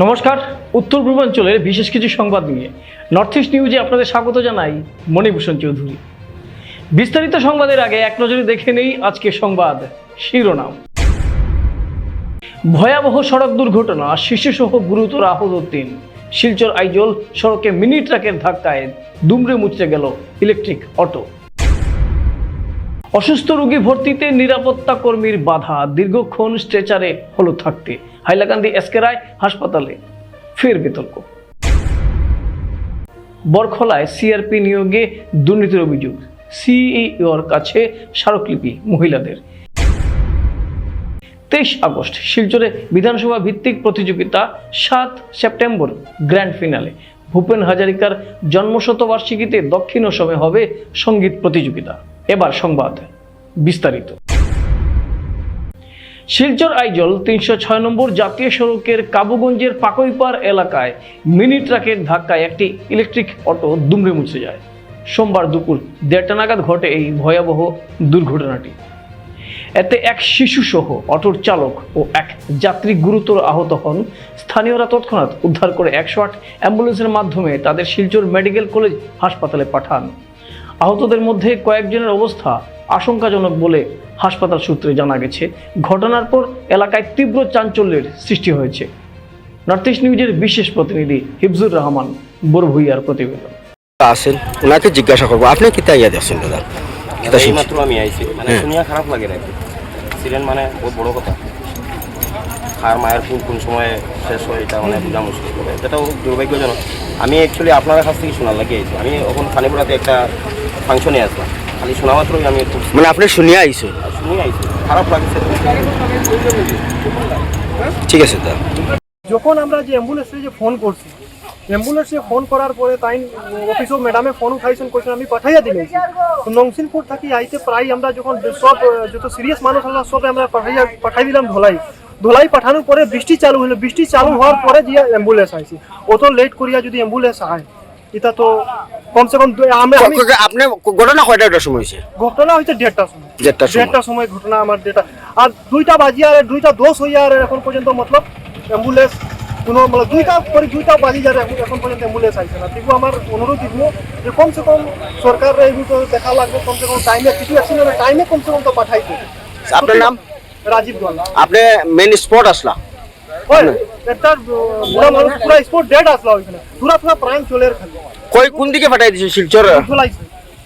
নমস্কার, উত্তর পূর্বাঞ্চলের বিশেষ কিছু সংবাদ নিয়ে নর্থ ইস্ট নিউজে আপনাদের স্বাগত জানাই মণিভূষণ চৌধুরী। বিস্তারিত সংবাদের আগে এক নজরে দেখে নেই আজকের সংবাদ শিরোনাম। ভয়াবহ সড়ক দুর্ঘটনা, শিশুসহ গুরুতর আহত 3। শিলচর আইজল সড়কে মিনি ট্রাকের ধাক্কায় দুমড়ে মুচড়ে গেল ইলেকট্রিক অটো। অসুস্থ রোগী ভর্তিতে নিরাপত্তা কর্মীর বাধা, দীর্ঘক্ষণ স্ট্রেচারে হলো থাকতে। হাইলাকান্দি এসকে রায় হাসপাতালে ফের বিতর্ক। বরখলায় সিআরপি নিয়োগে দুর্নীতির অভিযোগ, সিইওর কাছে স্মারকলিপি মহিলাদের। 23 আগস্ট শিলচরে বিধানসভা ভিত্তিক প্রতিযোগিতা, 7 সেপ্টেম্বর গ্র্যান্ড ফিনালে। ভূপেন হাজারিকার জন্মশতবার্ষিকীতে দক্ষিণ অসমে হবে সঙ্গীত প্রতিযোগিতা। এবার সংবাদ বিস্তারিত। শিলচর আইজল 306 নম্বর জাতীয় সড়কের কাবুগঞ্জের পাকইপাড় এলাকায় মিনি ট্রাকের ধাক্কায় একটি ইলেকট্রিক অটো দুমড়ে মুচড়ে যায়। সোমবার দুপুর 1:30 নাগাদ ঘটে এই ভয়াবহ দুর্ঘটনাটি। এতে এক শিশু সহ অটোর চালক ও এক যাত্রী গুরুতর আহত হন। স্থানীয়রা তৎক্ষণাৎ উদ্ধার করে 108 অ্যাম্বুলেন্সের মাধ্যমে তাদের শিলচর মেডিকেল কলেজ হাসপাতালে পাঠান। আহতদের মধ্যে কয়েকজনের অবস্থা আশঙ্কাজনক বলে হাসপাতাল সূত্রে জানা গেছে। ঘটনার পর এলাকায় তীব্র চাঞ্চল্যের সৃষ্টি হয়েছে। নর্থ ইস্ট নিউজের বিশেষ প্রতিনিধি হিফজুর রহমান বড়ভূইয়ার প্রতিবেদন। আসেন ওনাকে জিজ্ঞাসা করবো, আপনি কিতা ইয়া দেখছেন দাদা? মাত্র আমি আইছি, মানে শুনিয়া খারাপ লাগে না। সিলেন মানে বহুত বড় কথা। আর মায়ের ফুল কোন সময় শেষ হয় এটা মানে বোঝা মুশকিল হবে, এটাও দুর্ভাগ্যজনক। আমি অ্যাকচুয়ালি আপনার কাছ থেকে শোনার লাগে আইছি। আমি এখন খানিপুরাতে একটা ফাংশনে আসলাম, খালি শোনা মাত্রই আমি একটু মানে আপনি শুনিয়া আইছো? শুনিয়ে আইছি, খারাপ লাগছে। ঠিক আছে দাদা। যখন আমরা যে অ্যাম্বুলেন্সে যে ফোন করছি, অ্যাম্বুলেন্সে ফোন করার পরে তাই অফিসও ম্যাডামে ফোন উঠাইছেন, কোয়েশন আমি পাঠাইয়া দিলেছি। নংসিনপুর থাকি আইতে প্রায় আমরা যখন সব যত সিরিয়াস মানুষ হলো সব আমরা পাঠাই দিলাম ধলাই পাঠানোর পরে বৃষ্টি চালু হলো। বৃষ্টি চালু হওয়ার পরে যে অ্যাম্বুলেন্স আইছি, অত লেট করিয়া যদি অ্যাম্বুলেন্স আয়, এটা তো কমসে কম আপনি ঘটনা কয়টার সময় হয়েছে? ঘটনা হয়েছে 1:30 সময় ঘটনা আমার যেটা। আর 2টা বাজি আর 2:10 হইয়া আর এখন পর্যন্ত মতলব অ্যাম্বুলেন্স কোনো মানে 2টা বাজি যার এখন পর্যন্ত অ্যাম্বুলেন্স আইছে না। কিন্তু আমার অনুরোধ দিব যে কমসে কম সরকারের এইগুলো দেখা লাগবে, কমসে কম টাইমে কিছু অ্যাক্সিডেন্ট টাইমে কমসে কম তো পাঠাইছে। আপনার নাম? রাজীব গোয়ালা। আপনি মেন স্পট আসলা? একটা বুড়া মানুষ পুরা স্পোর্ট ডেট আসলা ওইখানে, পুরা প্রাণ চলে খালি। কোন দিকে পাঠাই দিছে? শিলচর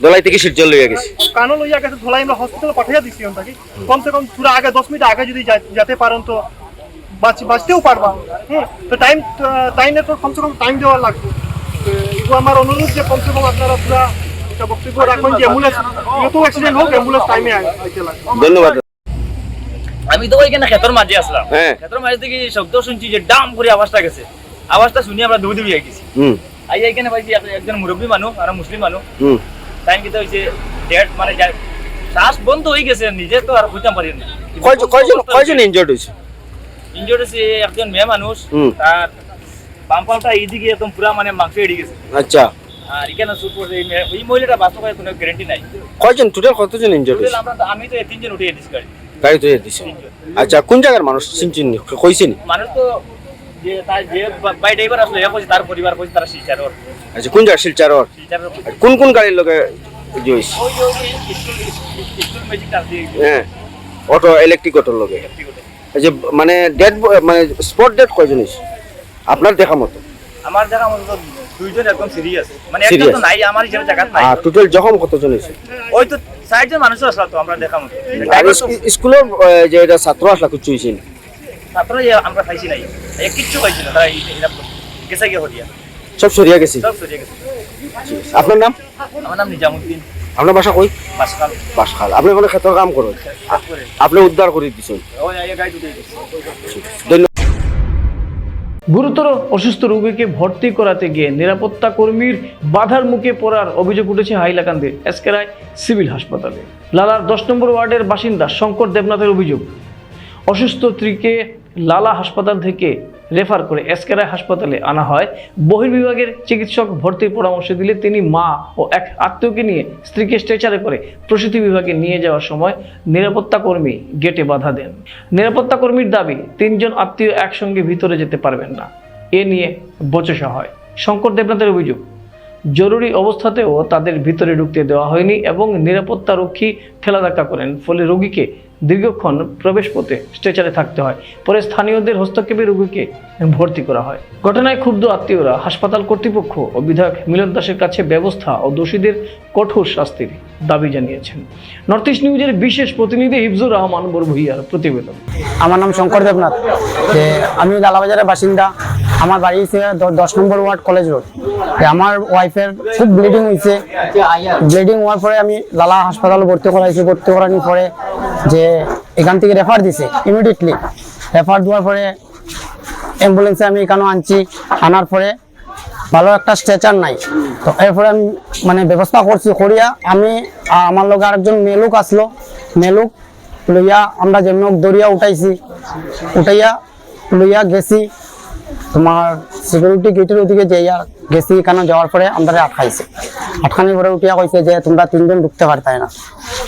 দলাই থেকে শিলচর লইয়া গেছে, কানো লইয়া গেছে। ধলাই আমরা হসপিটালে পাঠাইয়া দিছি ওটাকে। কমসে কম পুরা আগে 10 মিনিট আগে যদি যেতে পারেন তো বাঁচতেও পারবা। তো টাইমে তো কমসে কম টাইম দেওয়া লাগবে। এগুলো আমার অনুরোধ যে কমসে কম আপনারা পুরা একটা বক্তব্য রাখবেন যে অ্যাম্বুলেন্স যত অ্যাক্সিডেন্ট হোক অ্যাম্বুলেন্স টাইমে আইতে লাগবে। ধন্যবাদ। আমি তো ওইখানে ক্ষেতর মাঝে আসলাম, ক্ষেতর মাঝে থেকে শব্দ শুনছি যে ডাম করে আওয়াজটা গেছে। আওয়াজটা শুনি আমরা দৌড়ে দৌড়ে গেছি। আইয়া এখানে পাইছি একজন মুরব্বী মানুষ আর মুসলিম মানুষ। টাইম কিতা হয়েছে ডেট মানে শ্বাস বন্ধ হয়ে গেছে, নিজে তো আর বুঝতে পারি না। কয়জন ইনজর্ড হয়েছে? ইনজর্ড হয়েছে একজন মেয়ে মানুষ, তার বাম পাটা এইদিকে একদম পুরা মানে মাংস এড়ে গেছে। আচ্ছা। আর এখানে ওই মহিলাটা বাঁচতে পারে কোনো গ্যারান্টি নাই। কয়জন টোটাল কতজন ইনজর্ড হয়েছে? আমি তো 3 জন উঠে দিছি গাড়ি তো দিছে। আচ্ছা, কোন জায়গার মানুষ চিনচিন কইছেন? মানুষ তো যে তার যে বাই ড্রাইভার আসলে তার পরিবার কইছে তারা শিলচর। আচ্ছা, কোন জায়গা? শিলচর। কোন গাড়ির লোকে জইস? হ্যাঁ, অটো ইলেকট্রিক অটোর লোকে। আচ্ছা, মানে ডেড মানে স্পট ডেড কয়জন হইছে আপনার দেখা মতো? আমার দেখা মতো তো 2 জন একদম সিরিয়াস, মানে একজন তো নাই, আমার হিসেবে জায়গা নাই। আর টোটাল জখম কতজন হইছে? ওই তো 60 জন মানুষ আসলো তো আমরা দেখা মতো। আর স্কুলের যে এটা ছাত্র আসলা কিছু হইছে? ছাত্র আমরা খাইছি নাই, কিচ্ছু খাইছি না, তারা এটা গেছে গিয়ে হলিয়া সব সরিয়া গেছে। সব সরিয়ে গেছে। আপনার নাম? আমার নাম নিজামুদ্দিন। আপনার বাসা কই? বাসখাল। আপনি ওখানে ক্ষেতের কাম করেন, আপনি উদ্ধার করে দিচ্ছেন। ওই গাড়ি উঠে গেছে। ধন্যবাদ। গুরুতর অসুস্থ রোগীকে ভর্তি করাতে গিয়ে নিরাপত্তা কর্মীর বাধার মুখে পড়ার অভিযোগ উঠেছে হাইলাকান্দির এসকে রায় সিভিল হাসপাতালে। লালার 10 নম্বর ওয়ার্ডের বাসিন্দা শঙ্কর দেবনাথের অভিযোগ, অসুস্থ স্ত্রীকে লালা হাসপাতাল থেকে রেফার করে এসকে রায় হাসপাতালে আনা হয়। বহির্বিভাগের চিকিৎসক ভর্তির পরামর্শ দিলে তিনি মা ও এক আত্মীয়কে নিয়ে স্ত্রীকে স্ট্রেচারে করে প্রসূতি বিভাগে নিয়ে যাওয়ার সময় নিরাপত্তা কর্মী গেটে বাধা দেন। নিরাপত্তা কর্মীর দাবি 3 জন আত্মীয় একসঙ্গে ভিতরে যেতে পারবেন না। এ নিয়ে বচসা হয়। শঙ্কর দেবনাথের অভিযোগ, জরুরি অবস্থাতেও তাদের ভিতরে ঢুকতে দেওয়া হয়নি এবং নিরাপত্তা রক্ষী ঠেলাধাক্কা করেন, ফলে রোগীকে দীর্ঘক্ষণ প্রবেশ পথে স্ট্রেচারে থাকতে হয়। পরে স্থানীয়দের হস্তক্ষেপে রোগীকে ভর্তি করা হয়। ঘটনায় ক্ষুব্ধ আত্মীয়রা হাসপাতাল কর্তৃপক্ষ ও বিধায়ক মিলন দাসের কাছে ব্যবস্থা ও দোষীদের কঠোর শাস্তির দাবি জানিয়েছেন। নর্থ ইস্ট নিউজের বিশেষ প্রতিনিধি হিফজুর রহমান বরভুইয়ার প্রতিবেদন। আমার নাম শঙ্কর দেবনাথ, যে আমি লালাবাজারের বাসিন্দা। আমার বাড়ি হচ্ছে 10 নম্বর ওয়ার্ড কলেজ রোড। আমার ওয়াইফের খুব ব্লিডিং হয়েছে। ব্লিডিং হওয়ার পরে আমি লালা হাসপাতালে ভর্তি করাইছি। ভর্তি করানোর পরে যে এখান থেকে রেফার দিছে, ইমিডিয়েটলি রেফার দেওয়ার পরে অ্যাম্বুলেন্সে আমি এখানে আনছি। আনার পরে ভালো একটা স্ট্রেচার নাই, তো এরপরে আমি মানে ব্যবস্থা করছি। করিয়া আমি আমার লগে আরেকজন মেলুক আসলো, মেলুক লইয়া আমরা যেমন দরিয়া উঠাইছি, উঠাইয়া লইয়া গেছি তোমার সিকিউরিটি গেটের ওদিকে যাইয়া গেছি। এখানে যাওয়ার পরে আমরা আটকাইছে। আটকানোর পরে উঠিয়া কইছে যে তোমরা 3 জন ঢুকতে পারতাই না।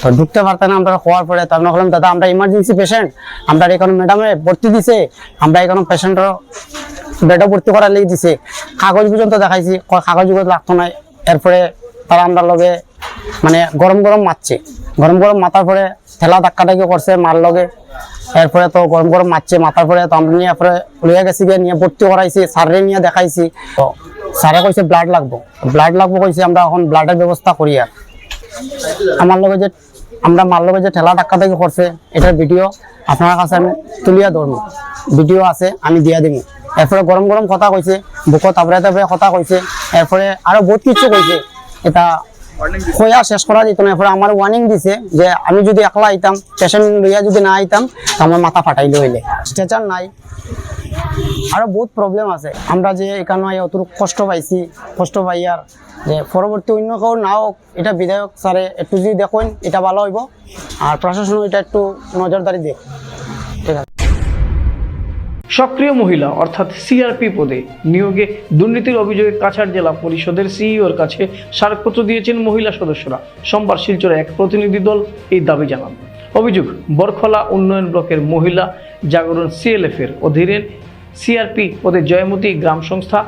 তো ঢুকতে পারতাই না আমরা হওয়ার পরে তখন বললাম, দাদা আমরা ইমার্জেন্সি পেশেন্ট, আমরা এখানে ম্যাডামে ভর্তি দিছে, আমরা এখানে পেশেন্টের বেডে ভর্তি করার লেগে দিছে। কাগজ পর্যন্ত দেখাইছি, কাগজ লাগতো না। এরপরে তারা আমরা লগে মানে গরম গরম মারছে। গরম গরম মাথার পরে ঠেলা ধাক্কাটাকি করছে মার লগে। এরপরে তো গরম গরম মারছে, মাথার পরে তো আমরা নিয়ে এরপরে লইয়া গেছি, গিয়ে নিয়ে ভর্তি করাইছি। স্যারে নিয়ে দেখাইছি, তো স্যারে কইছে ব্লাড লাগবো। ব্লাড লাগবো কইছে, আমরা এখন ব্লাডের ব্যবস্থা করি। আর আমার লগে যে আমরা মার লগে যে ঠেলা ধাক্কা থেকে করছে, এটার ভিডিও আপনার কাছে আমি তুলিয়া ধরবো। ভিডিও আছে, আমি দিয়া দিব। এরপরে গরম গরম কথা কইছে, বুকত তাপরে তাপরে কথা কইছে। এরপরে আরো বহুত কিছু কইছে, এটা কইয়া শেষ করা যেত না। এরপরে আমার ওয়ার্নিং দিছে যে আমি যদি একলা আইতাম, পেশেন্ট লইয়া যদি না আইতাম, আমার মাথা ফাটাইলে হইলে। স্ট্রেচার নাই, আরো বহুত প্রবলেম আছে। আমরা যে এখানে অত কষ্ট পাইছি, কষ্ট পাই আর যে পরবর্তী অন্য কেউ না হোক, এটা বিধায়ক স্যারে একটু যদি দেখেন এটা ভালো হইব, আর প্রশাসন এটা একটু নজরদারি দেখ। ঠিক আছে। সক্রিয় মহিলা অর্থাৎ সিআরপি পদে নিয়োগে দুর্নীতির অভিযোগে কাছাড় জেলা পরিষদের সিইওর কাছে স্মারকপত্র দিয়েছেন মহিলা সদস্যরা। সোমবার শিলচরে এক প্রতিনিধি দল এই দাবি জানান। অভিযোগ, বরখলা উন্নয়ন ব্লকের মহিলা জাগরণ সিএলএফ এর অধীনে সিআরপি পদে জয়মতী গ্রাম সংস্থা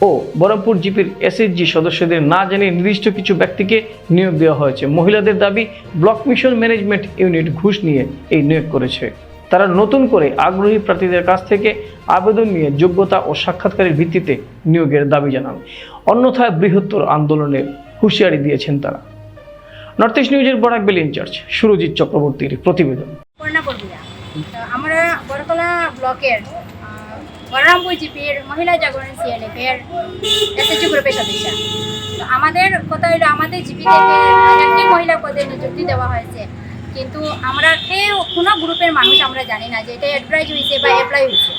ও বহরমপুর জিপির এসএসজি সদস্যদের না জানিয়ে নির্দিষ্ট কিছু ব্যক্তিকে নিয়োগ দেওয়া হয়েছে। মহিলাদের দাবি, ব্লক মিশন ম্যানেজমেন্ট ইউনিট ঘুষ নিয়ে এই নিয়োগ করেছে। তারা নতুন করে আগ্রহী প্রার্থীদের কাছ থেকে আবেদন নিয়ে যোগ্যতা ও সাক্ষাৎকারের ভিত্তিতে নিয়োগের দাবি জানান। অন্যথায় বৃহত্তর আন্দোলনের হুঁশিয়ারি দিয়েছেন তারা। নর্থ ইস্ট নিউজের বরাক ভ্যালি ইনচার্জ সুরজিৎ চক্রবর্তীর প্রতিবেদন। আমরা বরকলা ব্লকের বহরমপুর জিপির মহিলা জাগরণ সিএলএফ এর এসএসজি গ্রুপের সদস্য। তো আমাদের কথা হলো, আমাদের জিপি থেকে একটি মহিলা পদে নিযুক্তি দেওয়া হয়েছে, কিন্তু আমরা কোনো গ্রুপের মানুষ আমরা জানি না যে এটা অ্যাডভাইজ হয়েছে বা অ্যাপ্লাই হয়েছে।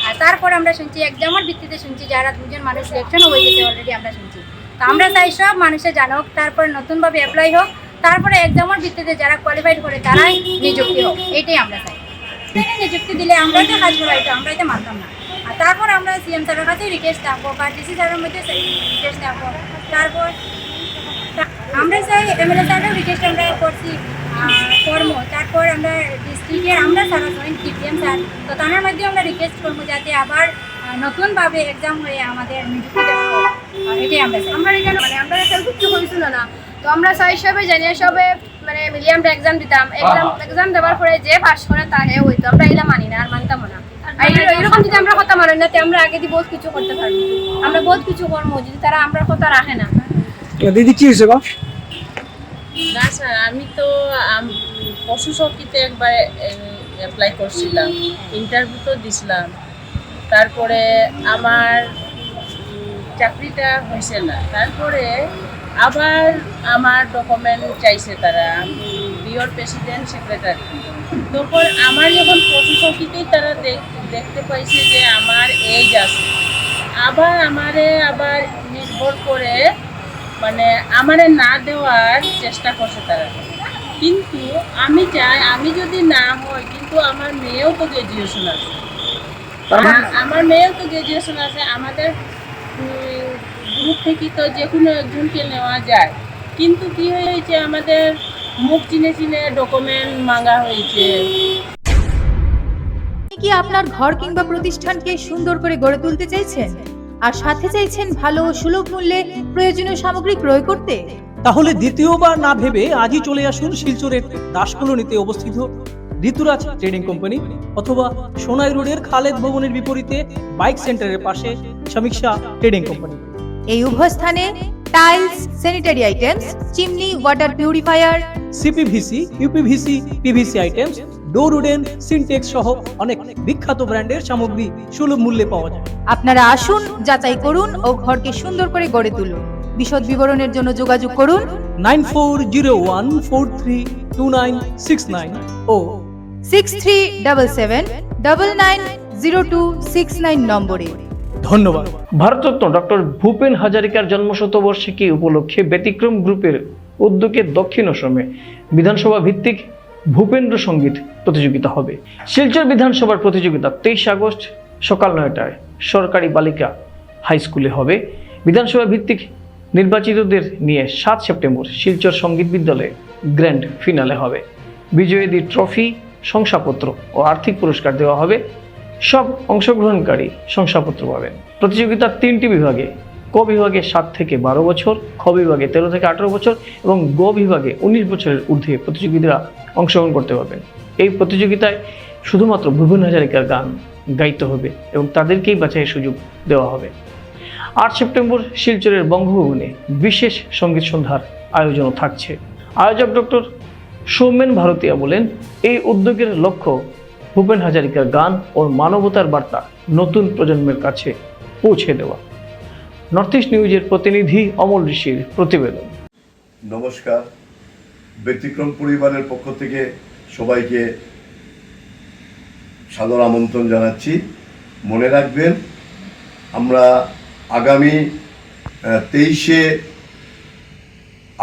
আর তারপর আমরা শুনছি এক্সামের ভিত্তিতে শুনছি, যারা 2 জন মানুষ সিলেকশনও হয়ে গেছে অলরেডি আমরা শুনছি। তো আমরা চাই সব মানুষে জানুক, তারপরে নতুনভাবে অ্যাপ্লাই হোক, তারপরে এক্সামের ভিত্তিতে যারা কোয়ালিফাইড করে তারাই নিযুক্তি হোক, এইটাই আমরা চাই। নিযুক্তি দিলে আমরা তো কাজ করা, এটা আমরা তো মানতাম না। আর তারপর আমরা সিএম স্যারের কাছে রিকোয়েস্ট থাকবো বা ডিসি স্যারের মধ্যে রিকোয়েস্ট থাকবো। তারপর আমরা চাই এমএলএ স্যারের রিকোয়েস্ট আমরা করছি কর্ম। তারপর আমরা ডিস্ট্রিক্টের আমরা স্যার ডিপিএম স্যার, তো তার মাধ্যমে আমরা রিকোয়েস্ট করবো যাতে আবার নতুনভাবে এক্সাম হয়ে আমাদের নিযুক্তি দেওয়া হয়। এটাই আমরা চাই। আমরা এখানে মানে আমরা কিছু হয়েছিল না, তো আমরা চাই সবে জানিয়ে সবে মানে মিলিয়ে আমরা এক্সাম দিতাম। এক্সাম দেওয়ার পরে যে পাস করে তাহে হইতো, আমরা এগুলো মানি না আর মানতাম না। আর এরকম যদি আমরা কথা মানেন না, আমরা আগে দিয়ে বহুত কিছু করতে পারবো, আমরা বহুত কিছু করবো যদি তারা আমরা কথা রাখে না। দিদি কি হয়েছে গো? না স্যার, আমি তো পশু সখীতে একবার অ্যাপ্লাই করছিলাম, ইন্টারভিউ তো দিছিলাম। তারপরে আমার চাকরিটা হয়েছে না। তারপরে আবার আমার ডকুমেন্ট চাইছে তারা, বিওর প্রেসিডেন্ট সেক্রেটারি। তখন আমার যখন পশু সখীতেই তারা দেখতে পাইছে যে আমার এজ আছে, আবার আমারে আবার নির্ভর করে মানে আমারে না দেওয়ার চেষ্টা করছে তারা। কিন্তু আমি চাই, আমি যদি না হই, কিন্তু আমার মেয়েও তো গ্র্যাজুয়েশন আছে, আমার মেয়েও তো গ্র্যাজুয়েশন আছে। আমাদের গ্রুপ থেকে তো যে কোনো একজনকে নেওয়া যায়, কিন্তু কি হয়েছে আমাদের মুখ চিনে চিনে ডকুমেন্ট মাঙ্গা হয়েছে। কি আপনার ঘর কিংবা প্রতিষ্ঠানকে সুন্দর করে গড়ে তুলতে চাইছেন আর সাথে চাইছেন ভালো ও সুলভ মূল্যে প্রয়োজনীয় সামগ্রী ক্রয় করতে? তাহলে দ্বিতীয়বার না ভেবে আজই চলে আসুন শিলচরের দাসকলোনিতে অবস্থিত ঋতুরাজ ট্রেডিং কোম্পানি অথবা সোনাই রোডের খালেদ ভবনের বিপরীতে বাইক সেন্টারের পাশে সমীক্ষা ট্রেডিং কোম্পানি। এই উভয় স্থানে tiles, sanitary items, chimney, water purifier, CPVC, uPVC, PVC items, ডোর উডেন, সিনটেক্স সহ অনেক বিখ্যাত ব্র্যান্ডের সামগ্রী সুলভ মূল্যে পাওয়া যায়। আপনারা আসুন, যাচাই করুন ও ঘরকে সুন্দর করে গড়ে তুলুন। বিশদ বিবরণের জন্য যোগাযোগ করুন 9401432969 ও 6377990269 নম্বরে। ধন্যবাদ। ভারতরত্ন ডক্টর ভূপেন হাজারিকার জন্মশতবার্ষিকী উপলক্ষে ব্যতিক্রম গ্রুপের উদ্যোগে দক্ষিণ অসমে বিধানসভা ভিত্তিক ভূপেন্দ্র সঙ্গীত প্রতিযোগিতা হবে। শিলচর বিধানসভার প্রতিযোগিতা 23 আগস্ট সকাল 9টায় সরকারি বালিকা হাই স্কুলে হবে। বিধানসভা ভিত্তিক নির্বাচিতদের নিয়ে 7 সেপ্টেম্বর শিলচর সঙ্গীত বিদ্যালয়ে গ্র্যান্ড ফিনালে হবে। বিজয়ীদের ট্রফি, শংসাপত্র ও আর্থিক পুরস্কার দেওয়া হবে। সব অংশগ্রহণকারী শংসাপত্র পাবেন। প্রতিযোগিতার 3টি বিভাগে, ক বিভাগে 7 থেকে 12 বছর, খ বিভাগে 13 থেকে 18 বছর এবং গ বিভাগে 19 বছরের ঊর্ধ্বে প্রতিযোগীরা অংশগ্রহণ করতে পারবেন। এই প্রতিযোগিতায় শুধুমাত্র ভূপেন হাজারিকার গান গাইতে হবে এবং তাদেরকেই বাছাইয়ের সুযোগ দেওয়া হবে। 8 সেপ্টেম্বর শিলচরের বঙ্গভবনে বিশেষ সঙ্গীত সন্ধ্যার আয়োজনও থাকছে। আয়োজক ডক্টর সৌমেন ভারতীয়া বলেন, এই উদ্যোগের লক্ষ্য ভূপেন হাজারিকার গান ও মানবতার বার্তা নতুন প্রজন্মের কাছে পৌঁছে দেওয়া। নর্থ ইস্ট নিউজের প্রতিনিধি অমল ঋষির প্রতিবেদন। নমস্কার, ব্যতিক্রম পরিবারের পক্ষ থেকে সবাইকে সাদর আমন্ত্রণ জানাচ্ছি। মনে রাখবেন, আমরা আগামী 23শে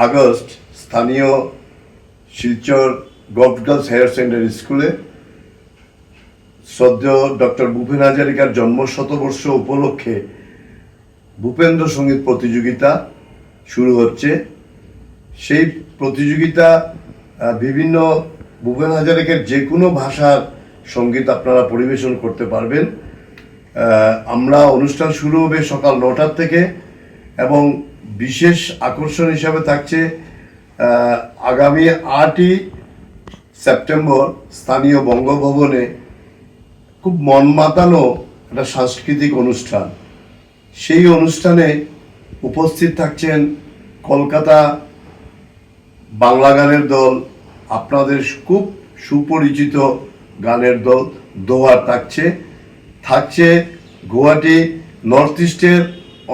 আগস্ট স্থানীয় Silchar government girls higher secondary স্কুলে শ্রদ্ধেয় ডক্টর ভূপেন হাজারিকার জন্মশতবর্ষ উপলক্ষে ভূপেন্দ্র সঙ্গীত প্রতিযোগিতা শুরু হচ্ছে। সেই প্রতিযোগিতা বিভিন্ন ভূপেন হাজারিকার যে কোনো ভাষার সঙ্গীত আপনারা পরিবেশন করতে পারবেন। আমরা অনুষ্ঠান শুরু হবে সকাল 9টার থেকে এবং বিশেষ আকর্ষণ হিসাবে থাকছে আগামী 8ই সেপ্টেম্বর স্থানীয় বঙ্গভবনে খুব মন মাতানো একটা সাংস্কৃতিক অনুষ্ঠান। সেই অনুষ্ঠানে উপস্থিত থাকছেন কলকাতা বাংলা গানের দল, আপনাদের খুব সুপরিচিত গানের দল দোহার থাকছে গুয়াহাটি নর্থ ইস্টের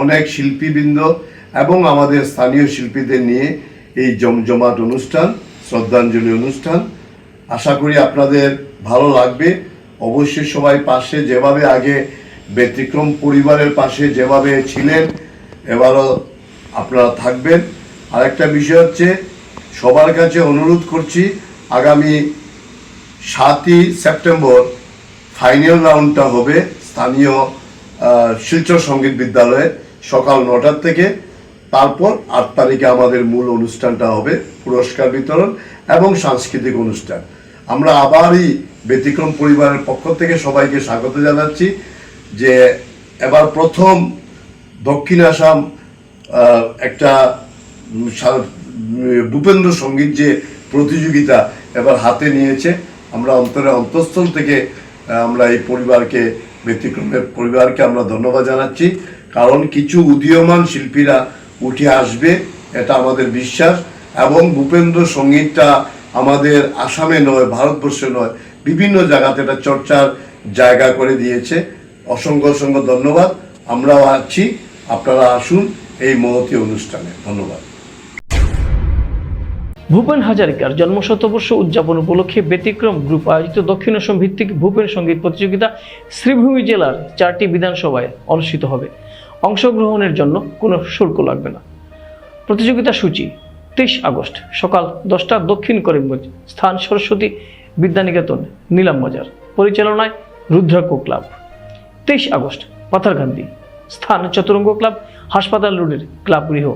অনেক শিল্পীবৃন্দ এবং আমাদের স্থানীয় শিল্পীদের নিয়ে এই জমজমাট অনুষ্ঠান, শ্রদ্ধাঞ্জলি অনুষ্ঠান। আশা করি আপনাদের ভালো লাগবে। অবশ্যই সবাই পাশে যেভাবে আগে ব্যতিক্রম পরিবারের পাশে যেভাবে ছিলেন এবারও আপনারা থাকবেন। আরেকটা বিষয় হচ্ছে, সবার কাছে অনুরোধ করছি, আগামী 7ই সেপ্টেম্বর ফাইনাল রাউন্ডটা হবে স্থানীয় শিলচর সঙ্গীত বিদ্যালয়ে সকাল 9টার থেকে। তারপর 8 তারিখে আমাদের মূল অনুষ্ঠানটা হবে পুরস্কার বিতরণ এবং সাংস্কৃতিক অনুষ্ঠান। আমরা আবারই ব্যতিক্রম পরিবারের পক্ষ থেকে সবাইকে স্বাগত জানাচ্ছি যে এবার প্রথম দক্ষিণ আসাম একটা ভূপেন্দ্র সঙ্গীত যে প্রতিযোগিতা এবার হাতে নিয়েছে। আমরা অন্তঃস্থল থেকে আমরা এই পরিবারকে, ব্যতিক্রমের পরিবারকে আমরা ধন্যবাদ জানাচ্ছি, কারণ কিছু উদীয়মান শিল্পীরা উঠে আসবে, এটা আমাদের বিশ্বাস। এবং ভূপেন্দ্র সঙ্গীতটা আমাদের আসামে নয়, ভারতবর্ষে নয়, বিভিন্ন জায়গাতে এটা চর্চার জায়গা করে দিয়েছে। অসংখ্য অসংখ্য ধন্যবাদ। আমরাও আছি, আপনারা আসুন এই মহতী অনুষ্ঠানে। ধন্যবাদ। ভূপেন হাজারিকার জন্মশতবর্ষ উদযাপন উপলক্ষে ব্যতিক্রম গ্রুপ আয়োজিত দক্ষিণ অসম ভিত্তিক ভূপেন সঙ্গীত প্রতিযোগিতা শ্রীভূমি জেলার 4টি বিধানসভায় অনুষ্ঠিত হবে। অংশগ্রহণের জন্য কোনো শুল্ক লাগবে না। প্রতিযোগিতা সূচি: 23 আগস্ট সকাল 10টা দক্ষিণ করিমগঞ্জ, স্থান সরস্বতী বিদ্যানিকেতন, নীলাম বাজার, পরিচালনায় রুদ্রাক্ষ ক্লাব। 23 আগস্ট পাথারকান্দি, স্থান চতুরঙ্গ ক্লাব, হাসপাতাল রোডের ক্লাব গৃহ।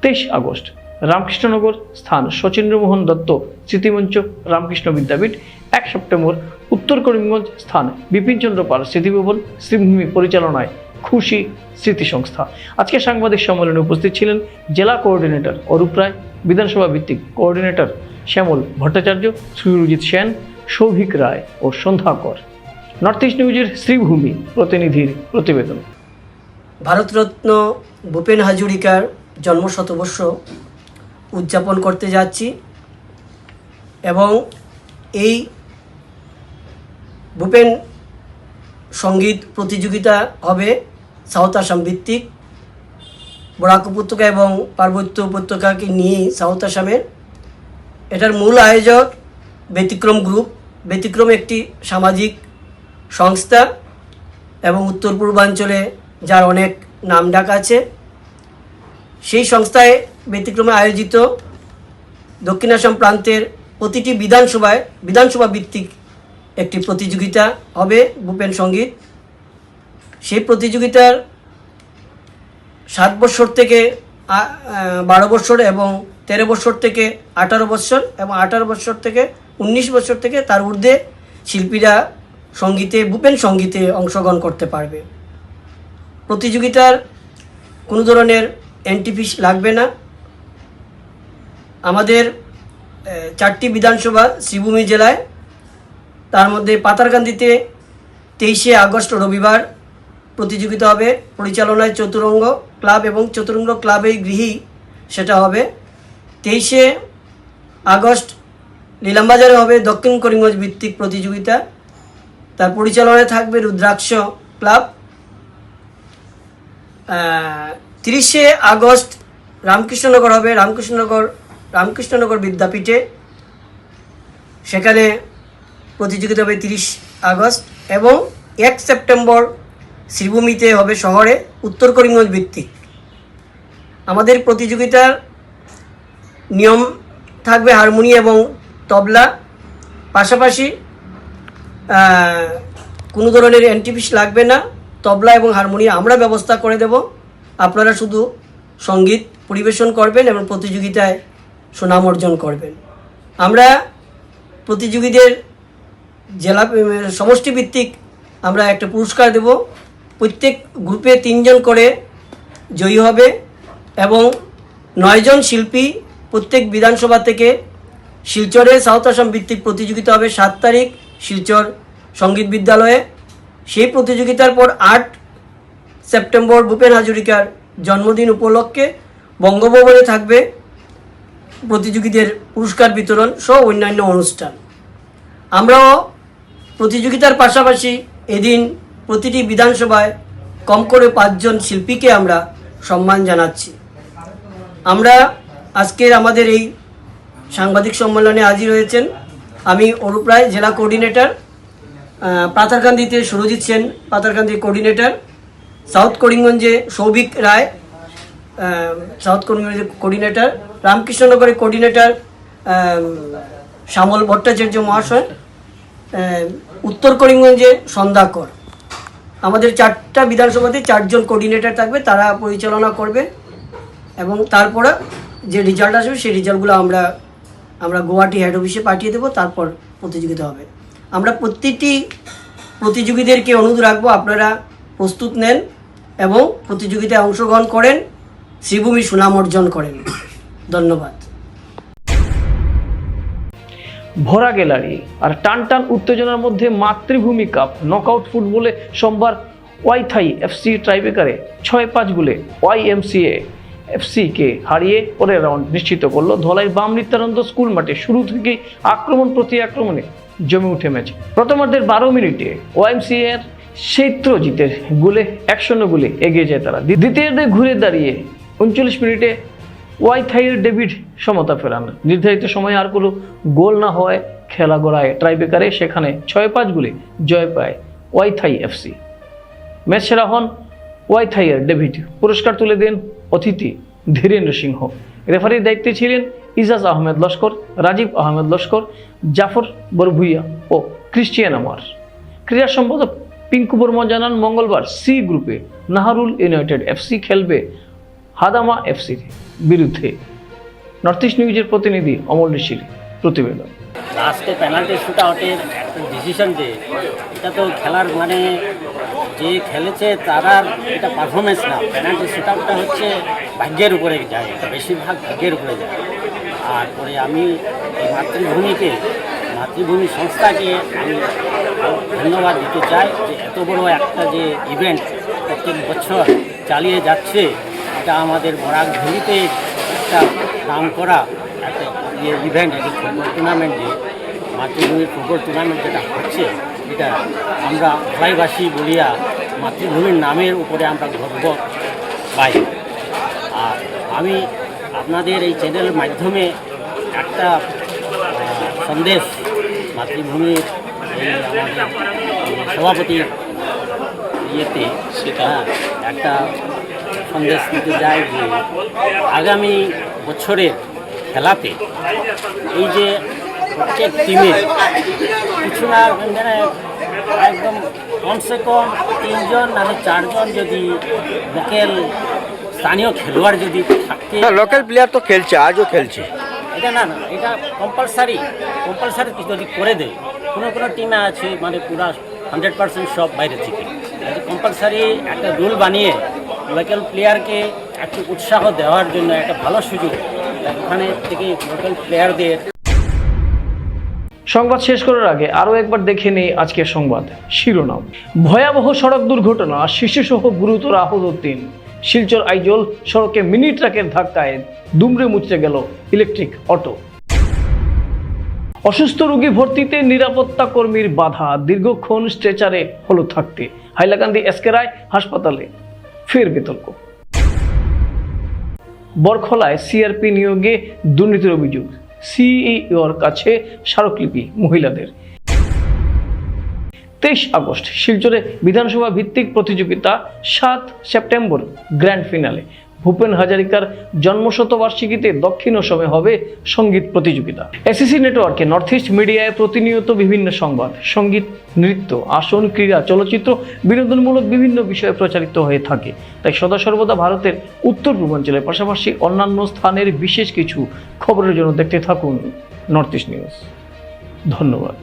23 আগস্ট রামকৃষ্ণনগর স্থান শচীন্দ্রমোহন দত্ত স্মৃতিমঞ্চ রামকৃষ্ণ বিদ্যাপীঠ। 1 সেপ্টেম্বর উত্তর করিমগঞ্জ স্থান বিপিনচন্দ্র পাল স্মৃতিভবন শ্রীভূমি পরিচালনায় খুশি স্মৃতি সংস্থা। আজকে সাংবাদিক সম্মেলনে উপস্থিত ছিলেন জেলা কোঅর্ডিনেটর অরূপ রায়, বিধানসভা ভিত্তিক কোঅর্ডিনেটর শ্যামল ভট্টাচার্য, সুরজিৎ সেন, সৌভিক রায় ও সন্ধ্যা কর। নর্থ ইস্ট নিউজের শ্রীভূমি প্রতিনিধির প্রতিবেদন। ভারতরত্ন ভূপেন হাজরিকার জন্মশতবর্ষ উদযাপন করতে যাচ্ছি এবং এই ভূপেন সঙ্গীত প্রতিযোগিতা হবে সাউথ আসাম ভিত্তিক, বরাক উপত্যকা এবং পার্বত্য উপত্যকাকে নিয়ে সাউথ আসামের। এটার মূল আয়োজক ব্যতিক্রম গ্রুপ। ব্যতিক্রম একটি সামাজিক সংস্থা এবং উত্তর পূর্বাঞ্চলে যার অনেক নামডাক আছে। সেই সংস্থায় ব্যতিক্রমে আয়োজিত দক্ষিণ আসাম প্রান্তের প্রতিটি বিধানসভা ভিত্তিক একটি প্রতিযোগিতা হবে ভূপেন সঙ্গীত। সেই প্রতিযোগিতার 7 বছর থেকে 12 বছর এবং 13 বছর থেকে 18 বছর এবং 18 বছর থেকে 19 বছর থেকে তার ঊর্ধ্বে শিল্পীরা ভূপেন সঙ্গীতে অংশগ্রহণ করতে পারবে। প্রতিযোগিতার কোনো ধরনের এন্ট্রি ফিস লাগবে না। আমাদের 4টি বিধানসভা শ্রীভূমি জেলায়, তার মধ্যে পাতারকান্দিতে 23শে আগস্ট রবিবার প্রতিযোগিতা হবে। পরিচালনায় চতুরঙ্গ ক্লাব এবং চতুরঙ্গ ক্লাবের গৃহী সেটা হবে। 23শে আগস্ট নীলামবাজারে হবে দক্ষিণ করিমগঞ্জ ভিত্তিক প্রতিযোগিতা, তার পরিচালনায় থাকবে রুদ্রাক্ষ ক্লাব। 30শে আগস্ট রামকৃষ্ণনগর হবে রামকৃষ্ণনগর বিদ্যাপীঠে, সেখানে প্রতিযোগিতা হবে 30 আগস্ট এবং 1 সেপ্টেম্বর শ্রীভূমিতে হবে শহরে উত্তর করিমগঞ্জ ভিত্তিক। আমাদের প্রতিযোগিতার নিয়ম থাকবে হারমোনি এবং তবলা, পাশাপাশি কোনো ধরনের এন্ট্রি ফিস লাগবে না। তবলা এবং হারমোনি আমরা ব্যবস্থা করে দেব, আপনারা শুধু সঙ্গীত পরিবেশন করবেন এবং প্রতিযোগিতায় সুনাম অর্জন করবেন। আমরা প্রতিযোগীদের জেলা সমষ্টিভিত্তিক আমরা একটা পুরস্কার দেব। প্রত্যেক গ্রুপে 3 জন করে জয়ী হবে এবং 9 জন শিল্পী প্রত্যেক বিধানসভা থেকে শিলচরে সাউথ আসাম ভিত্তিক প্রতিযোগিতা হবে 7 তারিখ শিলচর সঙ্গীত বিদ্যালয়ে। সেই প্রতিযোগিতার পর 8 সেপ্টেম্বর ভূপেন হাজরিকার জন্মদিন উপলক্ষে বঙ্গভবনে থাকবে প্রতিযোগীদের পুরস্কার বিতরণ সহ অন্যান্য অনুষ্ঠান। আমরাও প্রতিযোগিতার পাশাপাশি এদিন প্রতিটি বিধানসভায় কম করে 5 জন শিল্পীকে আমরা সম্মান জানাচ্ছি। আমরা আজকের আমাদের এই সাংবাদিক সম্মেলনে হাজির হয়েছেন আমি অরূপ রায়, জেলা কোঅর্ডিনেটর, পাতারকান্দিতে সুরজিৎ সেন পাতারকান্দির কোঅর্ডিনেটর, সাউথ করিমগঞ্জে সৌভিক রায় সাউথ করিমগঞ্জের কোঅর্ডিনেটর, রামকৃষ্ণনগরের কোঅর্ডিনেটর শ্যামল ভট্টাচার্য মহাশয়, উত্তর করিমগঞ্জে সন্ধ্যা কর। আমাদের 4টা বিধানসভাতে 4 জন কোঅর্ডিনেটর থাকবে, তারা পরিচালনা করবে এবং তারপরে যে রেজাল্ট আসবে সেই রেজাল্টগুলো আমরা গুয়াহাটি হেড অফিসে পাঠিয়ে দেবো, তারপর প্রতিযোগিতা হবে। আমরা প্রতিটি প্রতিযোগীদেরকে অনুরোধ রাখবো আপনারা প্রস্তুত নেন এবং প্রতিযোগিতায় অংশগ্রহণ করেন, শ্রীভূমি সুনাম অর্জন করেন। ধন্যবাদ। ভরা গ্যালারি আর টান উত্তেজনার মধ্যে মাতৃভূমি কাপ নকআউট ফুটবলে সোমবার ওয়াইথাই এফসি টাইব্রেকারে 6-5 গোলে YMCA FC-কে হারিয়ে পরের রাউন্ড নিশ্চিত করলো। ধলাই বাম নিত্যানন্দ স্কুল মাঠে শুরু থেকেই আক্রমণ প্রতি আক্রমণে জমে উঠে ম্যাচ। প্রথমার্ধের 12 মিনিটে YMCA-র সৈত্রজিতের গোলে 1-0 গোলে এগিয়ে যায় তারা। দ্বিতীয়ার্ধে ঘুরে দাঁড়িয়ে 39 মিনিটে ওয়াইথাইয়ের ডেভিড সমতা ফেরান। নির্ধারিত সময়ে আর কোনো গোল না হওয়ায় খেলা গড়ায় টাইব্রেকারে, সেখানে 6-5 গোলে জয় পায় ওয়াইথাই FC। ম্যাচ সেরা হন ওয়াইথাইয়ের ডেভিড। পুরস্কার তুলে দেন অতিথি ধীরেন্দ্র সিংহ। রেফারির দায়িত্বে ছিলেন ইজাজ আহমেদ লস্কর, রাজীব আহমেদ লস্কর, জাফর বরভুইয়া ও ক্রিশ্চিয়ান আমার। ক্রীড়া সম্পাদক পিঙ্কু বর্মা জানান, মঙ্গলবার সি গ্রুপে নাহারুল ইউনাইটেড FC খেলবে হাদামা FCর বিরুদ্ধে। নর্থ ইস্ট নিউজের প্রতিনিধি অমল ঋষির প্রতিবেদন। লাস্টে পেনাল্টি শুট আউটের একটা ডিসিশন যে এটা তো খেলার মানে যে খেলেছে তারার এটা পারফরমেন্স না, পেনাল্টি শুট আউটটা হচ্ছে ভাগ্যের উপরে যায়, এটা বেশিরভাগ ভাগ্যের উপরে যায়। আর পরে আমি এই মাতৃভূমি সংস্থাকে আমি ধন্যবাদ দিতে চাই যে এত বড় একটা যে ইভেন্ট প্রত্যেক বছর চালিয়ে যাচ্ছে, এটা আমাদের বরাক ভূমিতে একটা নাম করা একটা ইভেন্ট, একটা ফুটবল টুর্নামেন্ট, যে মাতৃভূমির ফুটবল টুর্নামেন্ট যেটা হচ্ছে, এটা আমরা ধলাইবাসী বলিয়া মাতৃভূমির নামের উপরে আমরা গর্ব পাই। আর আমি আপনাদের এই চ্যানেলের মাধ্যমে একটা সন্দেশ মাতৃভূমির এই আমাদের সভাপতির ইয়েতে সেটা একটা সন্দেশ দিতে চাই যে আগামী বছরের খেলাতে এই যে প্রত্যেক টিমে কিছু না মানে একদম কমসে কম 3 জন নাহলে 4 জন যদি লোকাল স্থানীয় খেলোয়াড় যদি থাকে, লোকাল প্লেয়ার তো খেলছে, আজও খেলছে, এটা না এটা কম্পালসারি যদি করে দেয়। কোনো টিমে আছে মানে পুরা 100% সব বাইরে থেকে, কম্পালসারি একটা রুল বানিয়ে লোকাল প্লেয়ারকে একটু উৎসাহ দেওয়ার জন্য একটা ভালো সুযোগ ওখানে থেকে লোকাল প্লেয়ারদের। সংবাদ শেষ করার আগে আরও একবার দেখে নেই আজকের সংবাদ শিরোনাম। ভয়াবহ সড়ক দুর্ঘটনা, শিশুসহ গুরুতর আহত 3। শিলচর আইজল সড়কে মিনি ট্রাকের ধাক্কায় দুমড়ে মুচড়ে গেল ইলেকট্রিক অটো। অসুস্থ রোগী ভর্তিতে নিরাপত্তা কর্মীর বাধা, দীর্ঘক্ষণ স্ট্রেচারে হলো থাকতে। হাইলাকান্দি এসকে রায় হাসপাতালে ফের বিতর্ক। বরখলায় সিআরপি নিয়োগে দুর্নীতির অভিযোগ, সিইওর কাছে স্মারকলিপি মহিলাদের। 23 আগস্ট শিলচরে বিধানসভা ভিত্তিক প্রতিযোগিতা, 7 সেপ্টেম্বর গ্র্যান্ড ফিনালে। ভূপেন হাজারিকার জন্মশতবার্ষিকীতে দক্ষিণ অসমে হবে সঙ্গীত প্রতিযোগিতা। এসিসি নেটওয়ার্কে নর্থ ইস্ট মিডিয়ায় প্রতিনিয়ত বিভিন্ন সংবাদ, সঙ্গীত, নৃত্য, আসন, ক্রীড়া, চলচ্চিত্র, বিনোদনমূলক বিভিন্ন বিষয়ে প্রচারিত হয়ে থাকে। তাই সদা সর্বদা ভারতের উত্তর পূর্বাঞ্চলের পাশাপাশি অন্যান্য স্থানের বিশেষ কিছু খবরের জন্য দেখতে থাকুন নর্থ ইস্ট নিউজ। ধন্যবাদ।